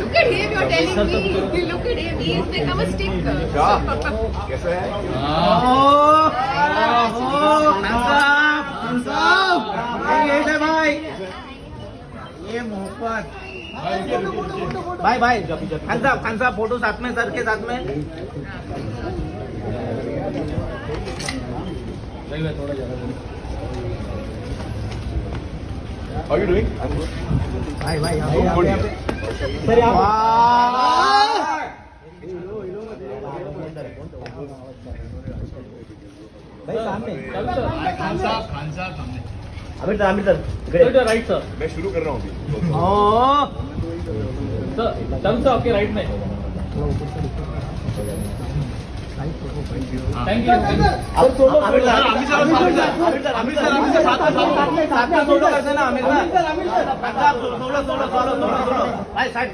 Look at him, you're telling me. Look at him, he's become a stick. कैसा है ये है भाई, ये मोहब्बत भाई भाई खान साहब फोटो साथ में, सर के साथ में। How are you doing? I'm good. भाई भाई I'm good. सर भाई सामने खान साहब सामने आमिर सर इकडे राइट सर मैं शुरू कर रहा हूँ अभी। सर थम्स आपके राइट में थैंक यू साथ में फोटो करते ना आमिर सर, सोलो भाई साइड